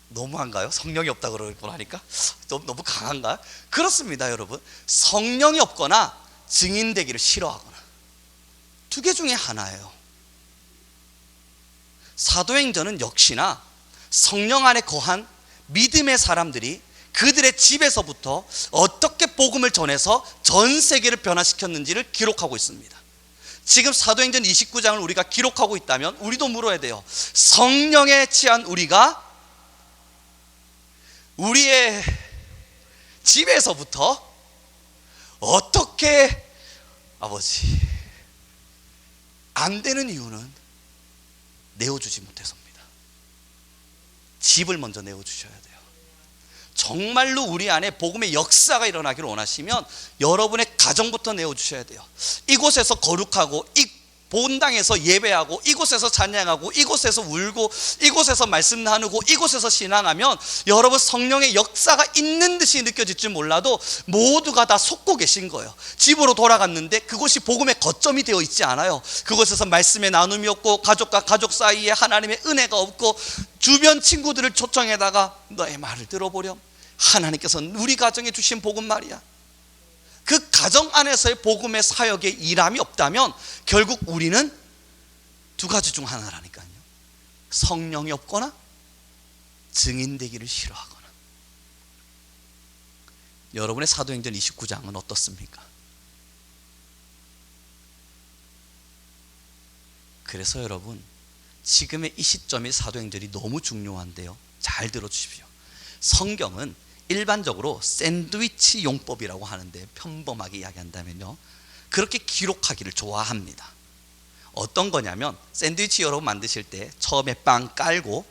너무한가요? 성령이 없다고 그러고 하니까 너무 강한가요? 그렇습니다 여러분. 성령이 없거나 증인되기를 싫어하거나, 두 개 중에 하나예요. 사도행전은 역시나 성령 안에 거한 믿음의 사람들이 그들의 집에서부터 어떻게 복음을 전해서 전 세계를 변화시켰는지를 기록하고 있습니다. 지금 사도행전 29장을 우리가 기록하고 있다면 우리도 물어야 돼요. 성령에 취한 우리가 우리의 집에서부터 어떻게, 아버지, 안 되는 이유는 내어주지 못해서입니다. 집을 먼저 내어주셔야 돼요. 정말로 우리 안에 복음의 역사가 일어나기를 원하시면 여러분의 가정부터 내어주셔야 돼요. 이곳에서 거룩하고, 이 본당에서 예배하고, 이곳에서 찬양하고, 이곳에서 울고, 이곳에서 말씀 나누고, 이곳에서 신앙하면 여러분 성령의 역사가 있는 듯이 느껴질지 몰라도 모두가 다 속고 계신 거예요. 집으로 돌아갔는데 그곳이 복음의 거점이 되어 있지 않아요. 그곳에서 말씀의 나눔이 없고, 가족과 가족 사이에 하나님의 은혜가 없고, 주변 친구들을 초청해다가 너의 말을 들어보렴, 하나님께서는 우리 가정에 주신 복음 말이야. 그 가정 안에서의 복음의 사역의 일함이 없다면 결국 우리는 두 가지 중 하나라니까요. 성령이 없거나 증인되기를 싫어하거나. 여러분의 사도행전 29장은 어떻습니까? 그래서 여러분, 지금의 이 시점이 사도행전이 너무 중요한데요, 잘 들어주십시오. 성경은 일반적으로 샌드위치 용법이라고 하는데, 평범하게 이야기한다면요, 그렇게 기록하기를 좋아합니다. 어떤 거냐면, 샌드위치 여러분 만드실 때 처음에 빵 깔고,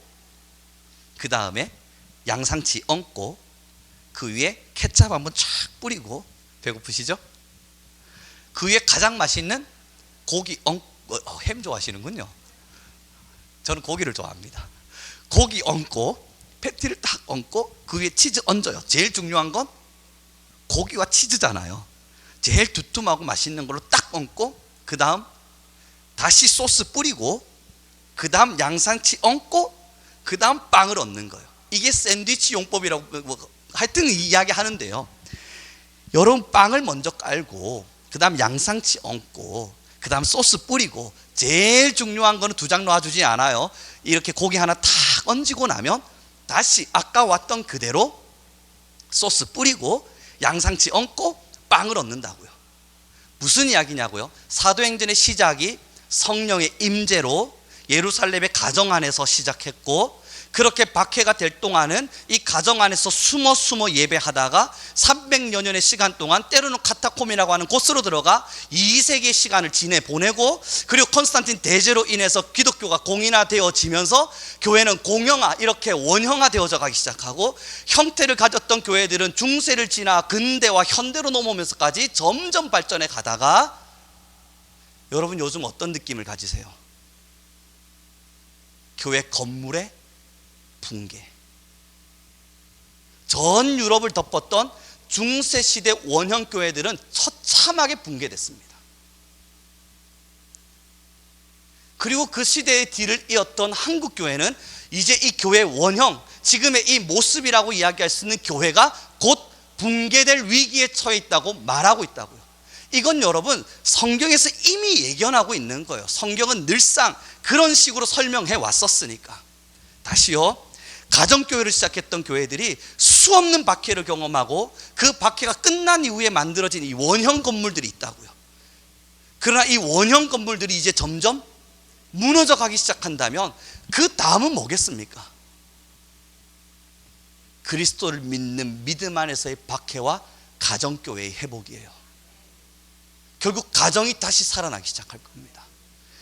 그 다음에 양상치 얹고, 그 위에 케찹 한번 쫙 뿌리고, 배고프시죠? 그 위에 가장 맛있는 고기 얹고, 햄 좋아하시는군요. 저는 고기를 좋아합니다. 고기 얹고, 패티를 딱 얹고, 그 위에 치즈 얹어요. 제일 중요한 건 고기와 치즈잖아요. 제일 두툼하고 맛있는 걸로 딱 얹고, 그 다음 다시 소스 뿌리고, 그 다음 양상치 얹고, 그 다음 빵을 얹는 거예요. 이게 샌드위치 용법이라고 하여튼 이야기 하는데요, 여러분 빵을 먼저 깔고, 그 다음 양상치 얹고, 그 다음 소스 뿌리고, 제일 중요한 거는 두 장 놔주지 않아요. 이렇게 고기 하나 탁 얹고 나면 다시 아까 왔던 그대로 소스 뿌리고 양상치 얹고 빵을 얹는다고요. 무슨 이야기냐고요? 사도행전의 시작이 성령의 임재로 예루살렘의 가정 안에서 시작했고, 그렇게 박해가 될 동안은 이 가정 안에서 숨어 예배하다가 300여 년의 시간 동안 때로는 카타콤이라고 하는 곳으로 들어가 2세기의 시간을 지내보내고, 그리고 콘스탄틴 대제로 인해서 기독교가 공인화되어지면서 교회는 공영화, 이렇게 원형화되어져 가기 시작하고, 형태를 가졌던 교회들은 중세를 지나 근대와 현대로 넘어오면서까지 점점 발전해 가다가, 여러분 요즘 어떤 느낌을 가지세요? 교회 건물의 붕괴. 전 유럽을 덮었던 중세시대 원형 교회들은 처참하게 붕괴됐습니다. 그리고 그 시대의 뒤를 이었던 한국 교회는 이제 이 교회 원형, 지금의 이 모습이라고 이야기할 수 있는 교회가 곧 붕괴될 위기에 처해 있다고 말하고 있다고요. 이건 여러분 성경에서 이미 예견하고 있는 거예요. 성경은 늘상 그런 식으로 설명해 왔었으니까. 다시요, 가정교회를 시작했던 교회들이 수없는 박해를 경험하고 그 박해가 끝난 이후에 만들어진 이 원형 건물들이 있다고요. 그러나 이 원형 건물들이 이제 점점 무너져 가기 시작한다면 그 다음은 뭐겠습니까? 그리스도를 믿는 믿음 안에서의 박해와 가정교회의 회복이에요. 결국 가정이 다시 살아나기 시작할 겁니다.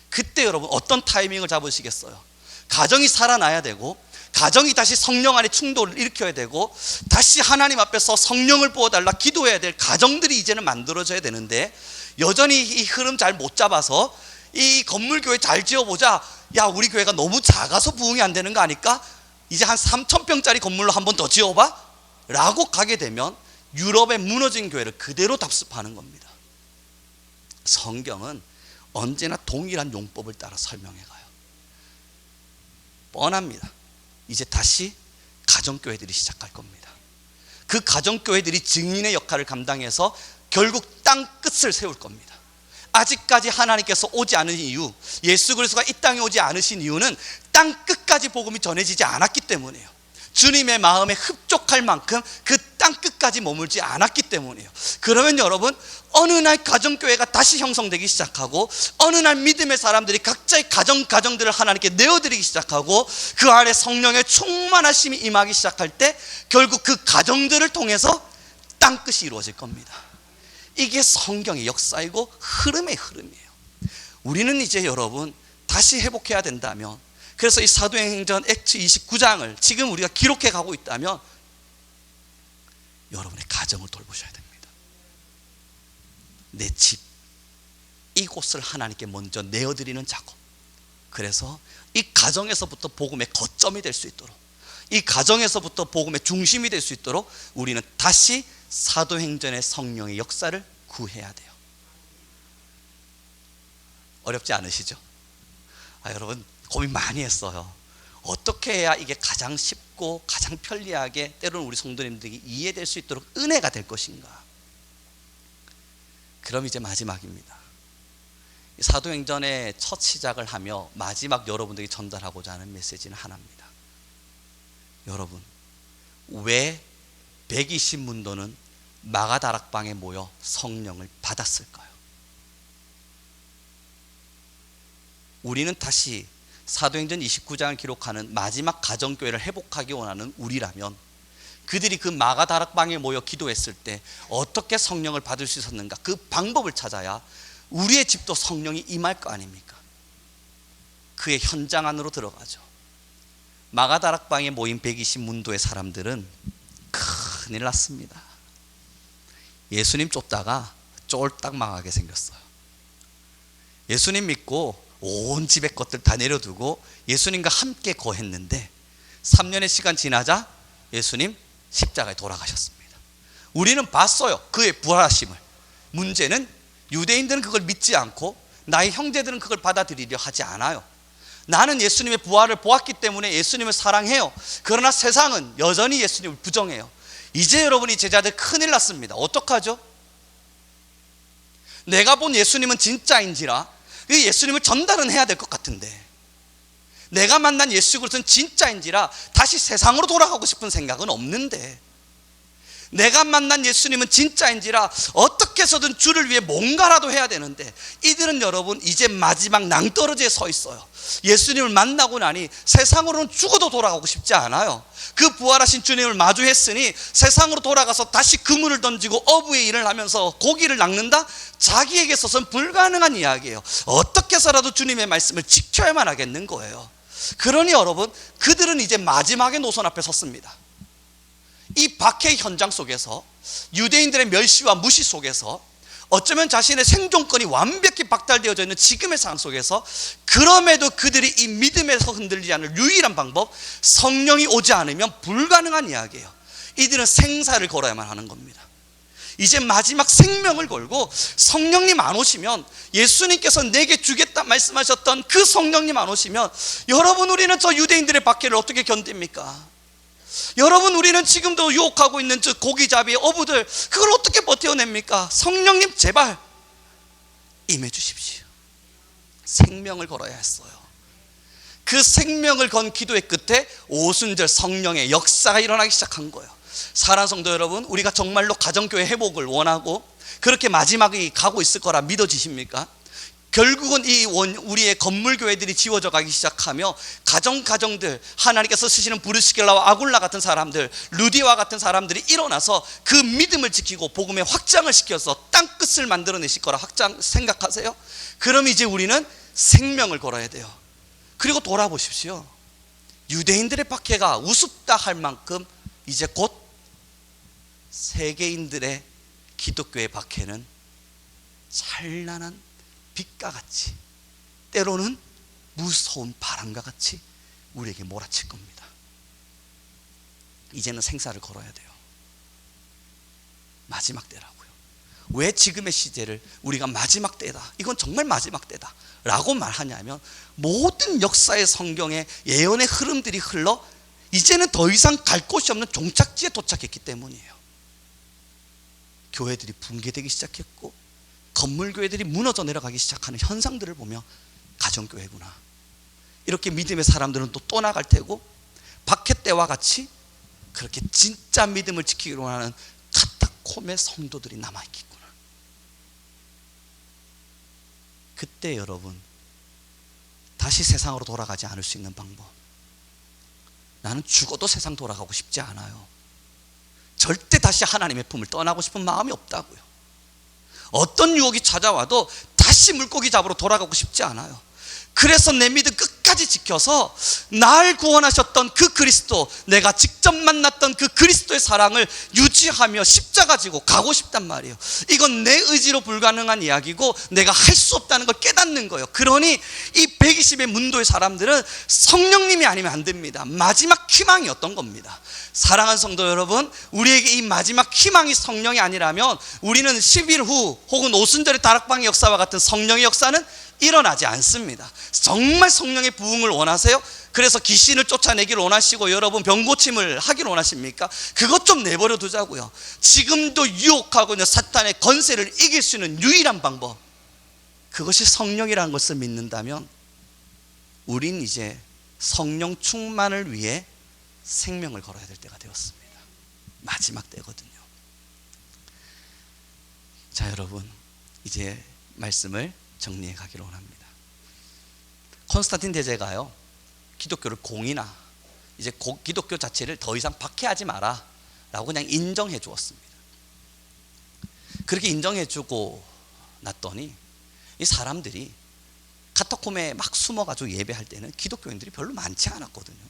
그때 여러분 어떤 타이밍을 잡으시겠어요? 가정이 살아나야 되고, 가정이 다시 성령 안에 충돌을 일으켜야 되고, 다시 하나님 앞에서 성령을 부어달라 기도해야 될 가정들이 이제는 만들어져야 되는데, 여전히 이 흐름 잘 못 잡아서 이 건물교회 잘 지어보자, 야 우리 교회가 너무 작아서 부흥이 안 되는 거 아닐까? 이제 한 3,000평짜리 건물로 한 번 더 지어봐? 라고 가게 되면 유럽의 무너진 교회를 그대로 답습하는 겁니다. 성경은 언제나 동일한 용법을 따라 설명해 가요. 뻔합니다. 이제 다시 가정교회들이 시작할 겁니다. 그 가정교회들이 증인의 역할을 감당해서 결국 땅 끝을 세울 겁니다. 아직까지 하나님께서 오지 않은 이유, 예수 그리스도가 이 땅에 오지 않으신 이유는 땅 끝까지 복음이 전해지지 않았기 때문이에요. 주님의 마음에 흡족할 만큼 그 땅 끝까지 머물지 않았기 때문이에요. 그러면 여러분, 어느 날 가정교회가 다시 형성되기 시작하고, 어느 날 믿음의 사람들이 각자의 가정들을 하나님께 내어드리기 시작하고, 그 안에 성령의 충만하심이 임하기 시작할 때 결국 그 가정들을 통해서 땅 끝이 이루어질 겁니다. 이게 성경의 역사이고 흐름의 흐름이에요. 우리는 이제 여러분 다시 회복해야 된다면, 그래서 이 사도행전 액트 29장을 지금 우리가 기록해 가고 있다면 여러분의 가정을 돌보셔야 됩니다. 내 집, 이곳을 하나님께 먼저 내어드리는 작업. 그래서 이 가정에서부터 복음의 거점이 될 수 있도록, 이 가정에서부터 복음의 중심이 될 수 있도록 우리는 다시 사도행전의 성령의 역사를 구해야 돼요. 어렵지 않으시죠? 여러분 고민 많이 했어요. 어떻게 해야 이게 가장 쉽고 가장 편리하게, 때로는 우리 성도님들이 이해될 수 있도록 은혜가 될 것인가? 그럼 이제 마지막입니다. 사도행전의 첫 시작을 하며 마지막 여러분들에게 전달하고자 하는 메시지는 하나입니다. 여러분, 왜 120문도는 마가다락방에 모여 성령을 받았을까요? 우리는 다시 사도행전 29장을 기록하는 마지막 가정교회를 회복하기 원하는 우리라면, 그들이 그 마가다락방에 모여 기도했을 때 어떻게 성령을 받을 수 있었는가, 그 방법을 찾아야 우리의 집도 성령이 임할 거 아닙니까? 그의 현장 안으로 들어가죠. 마가다락방에 모인 120문도의 사람들은 큰일 났습니다. 예수님 쫓다가 쫄딱 망하게 생겼어요. 예수님 믿고 온 집의 것들 다 내려두고 예수님과 함께 거했는데 3년의 시간 지나자 예수님 십자가에 돌아가셨습니다. 우리는 봤어요, 그의 부활하심을. 문제는 유대인들은 그걸 믿지 않고 나의 형제들은 그걸 받아들이려 하지 않아요. 나는 예수님의 부활을 보았기 때문에 예수님을 사랑해요. 그러나 세상은 여전히 예수님을 부정해요. 이제 여러분이 제자들 큰일 났습니다. 어떡하죠? 내가 본 예수님은 진짜인지라 예수님을 전달은 해야 될 것 같은데, 내가 만난 예수 그리스도는 진짜인지라 다시 세상으로 돌아가고 싶은 생각은 없는데, 내가 만난 예수님은 진짜인지라 어떻게 어떻게 해서든 주를 위해 뭔가라도 해야 되는데, 이들은 여러분 이제 마지막 낭떠러지에 서 있어요. 예수님을 만나고 나니 세상으로는 죽어도 돌아가고 싶지 않아요. 그 부활하신 주님을 마주했으니 세상으로 돌아가서 다시 그물을 던지고 어부의 일을 하면서 고기를 낚는다? 자기에게 있어서는 불가능한 이야기예요. 어떻게 해서라도 주님의 말씀을 지켜야만 하겠는 거예요. 그러니 여러분, 그들은 이제 마지막의 노선 앞에 섰습니다. 이 박해 현장 속에서, 유대인들의 멸시와 무시 속에서, 어쩌면 자신의 생존권이 완벽히 박탈되어져 있는 지금의 상황 속에서, 그럼에도 그들이 이 믿음에서 흔들리지 않을 유일한 방법, 성령이 오지 않으면 불가능한 이야기예요. 이들은 생사를 걸어야만 하는 겁니다. 이제 마지막 생명을 걸고, 성령님 안 오시면, 예수님께서 내게 주겠다 말씀하셨던 그 성령님 안 오시면, 여러분, 우리는 저 유대인들의 박해를 어떻게 견딥니까? 여러분, 우리는 지금도 유혹하고 있는 저 고기잡이 어부들, 그걸 어떻게 버텨냅니까? 성령님 제발 임해 주십시오. 생명을 걸어야 했어요. 그 생명을 건 기도의 끝에 오순절 성령의 역사가 일어나기 시작한 거예요. 사랑하는 성도 여러분, 우리가 정말로 가정교회 회복을 원하고 그렇게 마지막이 가고 있을 거라 믿어지십니까? 결국은 우리의 건물교회들이 지워져 가기 시작하며 가정들, 하나님께서 쓰시는 부르시겔라와 아굴라 같은 사람들, 루디와 같은 사람들이 일어나서 그 믿음을 지키고 복음의 확장을 시켜서 땅끝을 만들어내실 거라 생각하세요? 그럼 이제 우리는 생명을 걸어야 돼요. 그리고 돌아보십시오. 유대인들의 박해가 우습다 할 만큼 이제 곧 세계인들의 기독교의 박해는 찬란한 빛과 같이, 때로는 무서운 바람과 같이 우리에게 몰아칠 겁니다. 이제는 생사를 걸어야 돼요. 마지막 때라고요. 왜 지금의 시대를 우리가 마지막 때다, 이건 정말 마지막 때다 라고 말하냐면, 모든 역사의 성경의 예언의 흐름들이 흘러 이제는 더 이상 갈 곳이 없는 종착지에 도착했기 때문이에요. 교회들이 붕괴되기 시작했고, 건물교회들이 무너져 내려가기 시작하는 현상들을 보며 가정교회구나, 이렇게 믿음의 사람들은 또 떠나갈 테고, 박해 때와 같이 그렇게 진짜 믿음을 지키기로 하는 카타콤의 성도들이 남아있겠구나. 그때 여러분, 다시 세상으로 돌아가지 않을 수 있는 방법, 나는 죽어도 세상 돌아가고 싶지 않아요. 절대 다시 하나님의 품을 떠나고 싶은 마음이 없다고요. 어떤 유혹이 찾아와도 다시 물고기 잡으러 돌아가고 싶지 않아요. 그래서 내 믿음 끝까지 지켜서 날 구원하셨던 그 그리스도, 내가 직접 만났던 그 그리스도의 사랑을 유지하며 십자가 지고 가고 싶단 말이에요. 이건 내 의지로 불가능한 이야기고 내가 할 수 없다는 걸 깨닫는 거예요. 그러니 이 120의 문도의 사람들은 성령님이 아니면 안 됩니다. 마지막 희망이었던 겁니다. 사랑하는 성도 여러분, 우리에게 이 마지막 희망이 성령이 아니라면 우리는 10일 후 혹은 오순절의 다락방의 역사와 같은 성령의 역사는 일어나지 않습니다. 정말 성령의 부흥을 원하세요? 그래서 귀신을 쫓아내기를 원하시고 여러분 병고침을 하기를 원하십니까? 그것 좀 내버려 두자고요. 지금도 유혹하고 있는 사탄의 권세를 이길 수 있는 유일한 방법, 그것이 성령이라는 것을 믿는다면 우린 이제 성령 충만을 위해 생명을 걸어야 될 때가 되었습니다. 마지막 때거든요. 자, 여러분, 이제 말씀을 정리해 가기로 원합니다. 콘스탄틴 대제가요, 기독교를 공이나 이제 기독교 자체를 더 이상 박해하지 마라 라고 그냥 인정해 주었습니다. 그렇게 인정해 주고 났더니 이 사람들이 카타콤에 막 숨어가지고 예배할 때는 기독교인들이 별로 많지 않았거든요.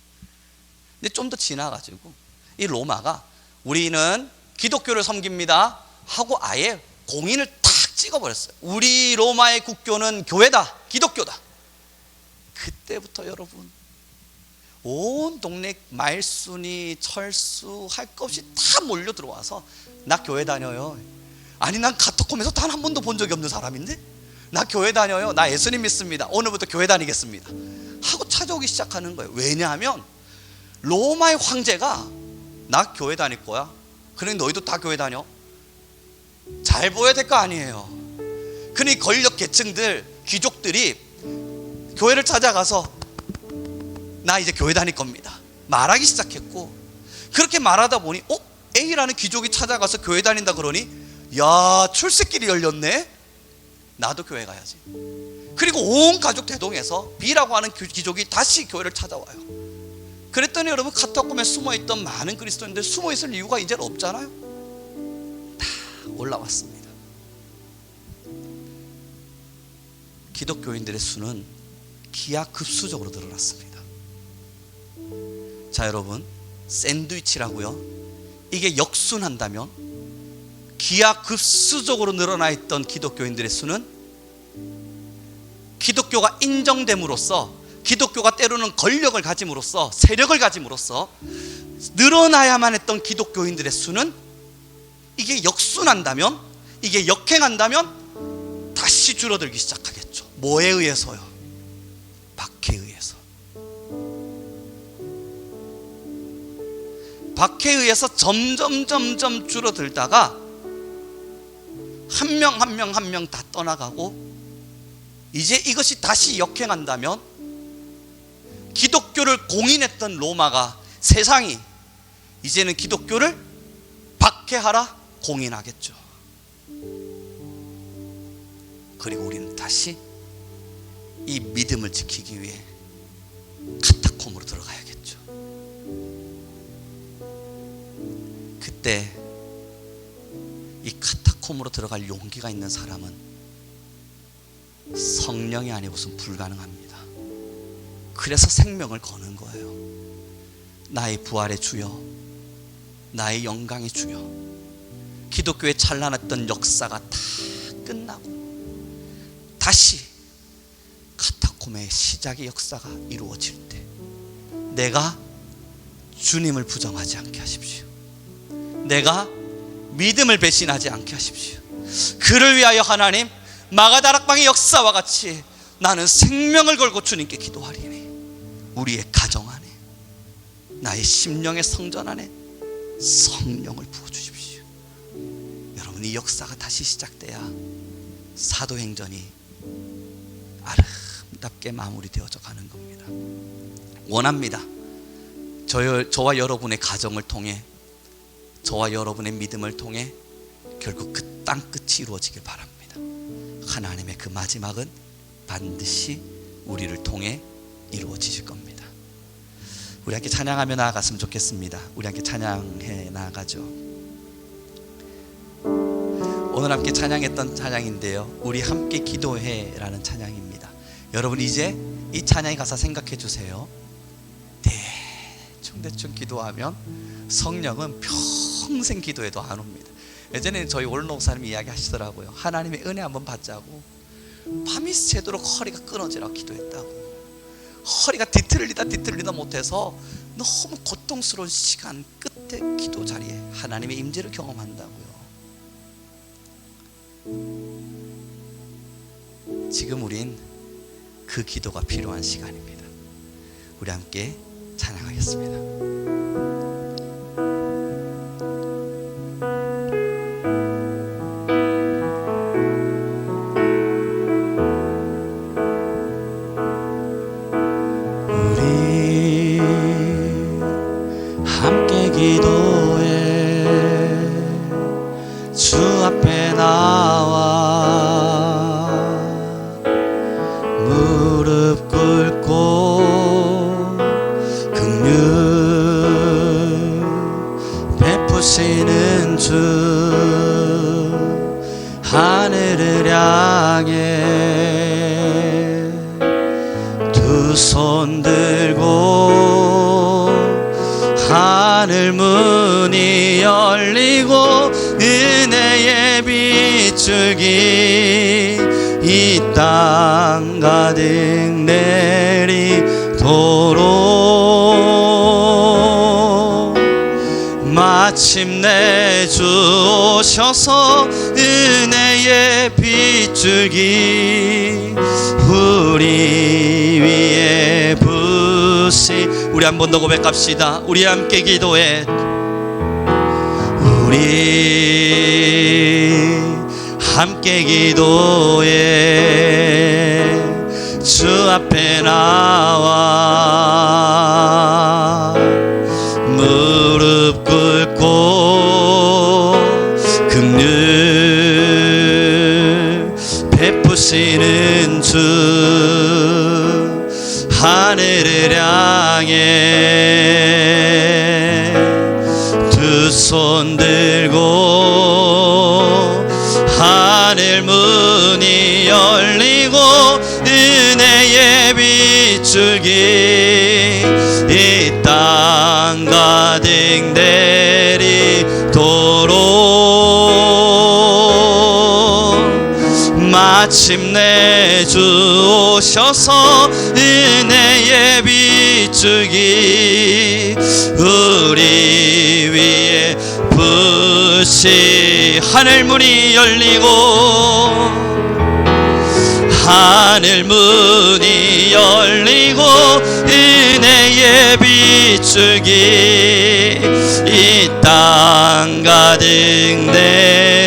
근데 좀 더 지나가지고 이 로마가 우리는 기독교를 섬깁니다 하고 아예 공인을 탁 찍어버렸어요. 우리 로마의 국교는 교회다, 기독교다. 그때부터 여러분 온 동네 말순이 철수 할 것 없이 다 몰려 들어와서 나 교회 다녀요. 아니 난 카타콤에서 단 한 번도 본 적이 없는 사람인데 나 교회 다녀요. 나 예수님 믿습니다. 오늘부터 교회 다니겠습니다 하고 찾아오기 시작하는 거예요. 왜냐하면 로마의 황제가 나 교회 다닐 거야, 그러니 너희도 다 교회 다녀, 잘 보여야 될 거 아니에요. 그러니 권력 계층들, 귀족들이 교회를 찾아가서 나 이제 교회 다닐 겁니다 말하기 시작했고, 그렇게 말하다 보니 A라는 귀족이 찾아가서 교회 다닌다 그러니 야, 출세길이 열렸네. 나도 교회 가야지. 그리고 온 가족 대동해서 B라고 하는 귀족이 다시 교회를 찾아와요. 그랬더니 여러분, 카타콤에 숨어있던 많은 그리스도인들 숨어있을 이유가 이제는 없잖아요. 다 올라왔습니다. 기독교인들의 수는 기하급수적으로 늘어났습니다. 자, 여러분, 샌드위치라고요, 이게 역순한다면 기하급수적으로 늘어나 있던 기독교인들의 수는 기독교가 인정됨으로써, 기독교가 때로는 권력을 가짐으로써, 세력을 가짐으로써 늘어나야만 했던 기독교인들의 수는, 이게 역순한다면, 이게 역행한다면 다시 줄어들기 시작하겠죠. 뭐에 의해서요? 박해에 의해서. 박해에 의해서 점점 줄어들다가 한 명 다 떠나가고, 이제 이것이 다시 역행한다면 기독교를 공인했던 로마가, 세상이 이제는 기독교를 박해하라 공인하겠죠. 그리고 우리는 다시 이 믿음을 지키기 위해 카타콤으로 들어가야겠죠. 그때 이 카타콤으로 들어갈 용기가 있는 사람은 성령이 아니고선 불가능합니다. 그래서 생명을 거는 거예요. 나의 부활의 주여, 나의 영광의 주여. 기독교의 찬란했던 역사가 다 끝나고 다시 카타콤의 시작의 역사가 이루어질 때, 내가 주님을 부정하지 않게 하십시오. 내가 믿음을 배신하지 않게 하십시오. 그를 위하여 하나님, 마가다락방의 역사와 같이 나는 생명을 걸고 주님께 기도하리니 우리의 가정 안에, 나의 심령의 성전 안에 성령을 부어주십시오. 여러분, 이 역사가 다시 시작돼야 사도행전이 아름답게 마무리되어져 가는 겁니다. 원합니다. 저와 여러분의 가정을 통해, 저와 여러분의 믿음을 통해 결국 그 땅 끝이 이루어지길 바랍니다. 하나님의 그 마지막은 반드시 우리를 통해 이루어지실 겁니다. 우리 함께 찬양하며 나아갔으면 좋겠습니다. 우리 함께 찬양해 나아가죠. 오늘 함께 찬양했던 찬양인데요, 우리 함께 기도해 라는 찬양입니다. 여러분, 이제 이 찬양의 가사 생각해 주세요. 대충 기도하면 성령은 평생 기도해도 안 옵니다. 예전에 저희 올로 목사님이 이야기 하시더라고요. 하나님의 은혜 한번 받자고 밤이 새도록 허리가 끊어지라고 기도했다고. 허리가 뒤틀리다 못해서 너무 고통스러운 시간 끝에 기도 자리에 하나님의 임재를 경험한다고요. 지금 우린 그 기도가 필요한 시간입니다. 우리 함께 찬양하겠습니다. 우리 함께 기도해 주 앞에 나와 무릎 꿇고 긍휼 베푸시는 주, 하늘을 향해 두 손 들고 하늘 문이 열리고 은혜의 빗줄기 이 땅 가득 내리도록 마침내 주 오셔서 은혜의 빗줄기 우리 위에 부시. 우리 한 번 더 고백합시다. 우리 함께 기도해. 우리 함께 기도해 주 앞에 나와 무릎 꿇고 긍휼 열고 하늘 문이 열리고 은혜의 비추기 이 땅 가득 내리도록 마침내 주 오셔서 은혜의 비추기 우리 위에 부시 하늘 문이 열리고 하늘 문이 열리고 은혜의 비추기 이 땅 가득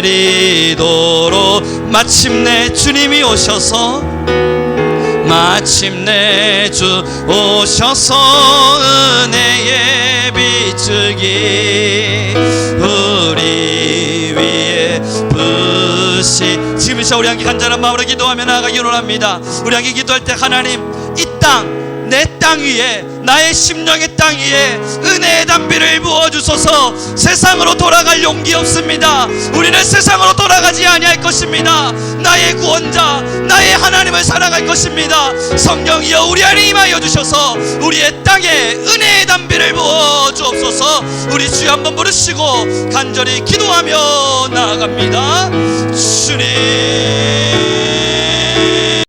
내리도록 마침내 주님이 오셔서 마침내 주 오셔서 은혜의 비추기 우리 위에 부시 지금 이 시간 우리 함께 간절한 마음으로 기도하며 나아가기를 원합니다. 우리 함께 기도할 때 하나님 이 땅 내 땅 위에 나의 심령의 땅 위에 은혜의 담비를 부어주소서. 세상으로 돌아갈 용기 없습니다. 우리는 세상으로 돌아가지 아니할 것입니다. 나의 구원자 나의 하나님을 사랑할 것입니다. 성령이여 우리 안에 임하여 주셔서 우리의 땅에 은혜의 담비를 부어주옵소서. 우리 주여 한번 부르시고 간절히 기도하며 나아갑니다. 주님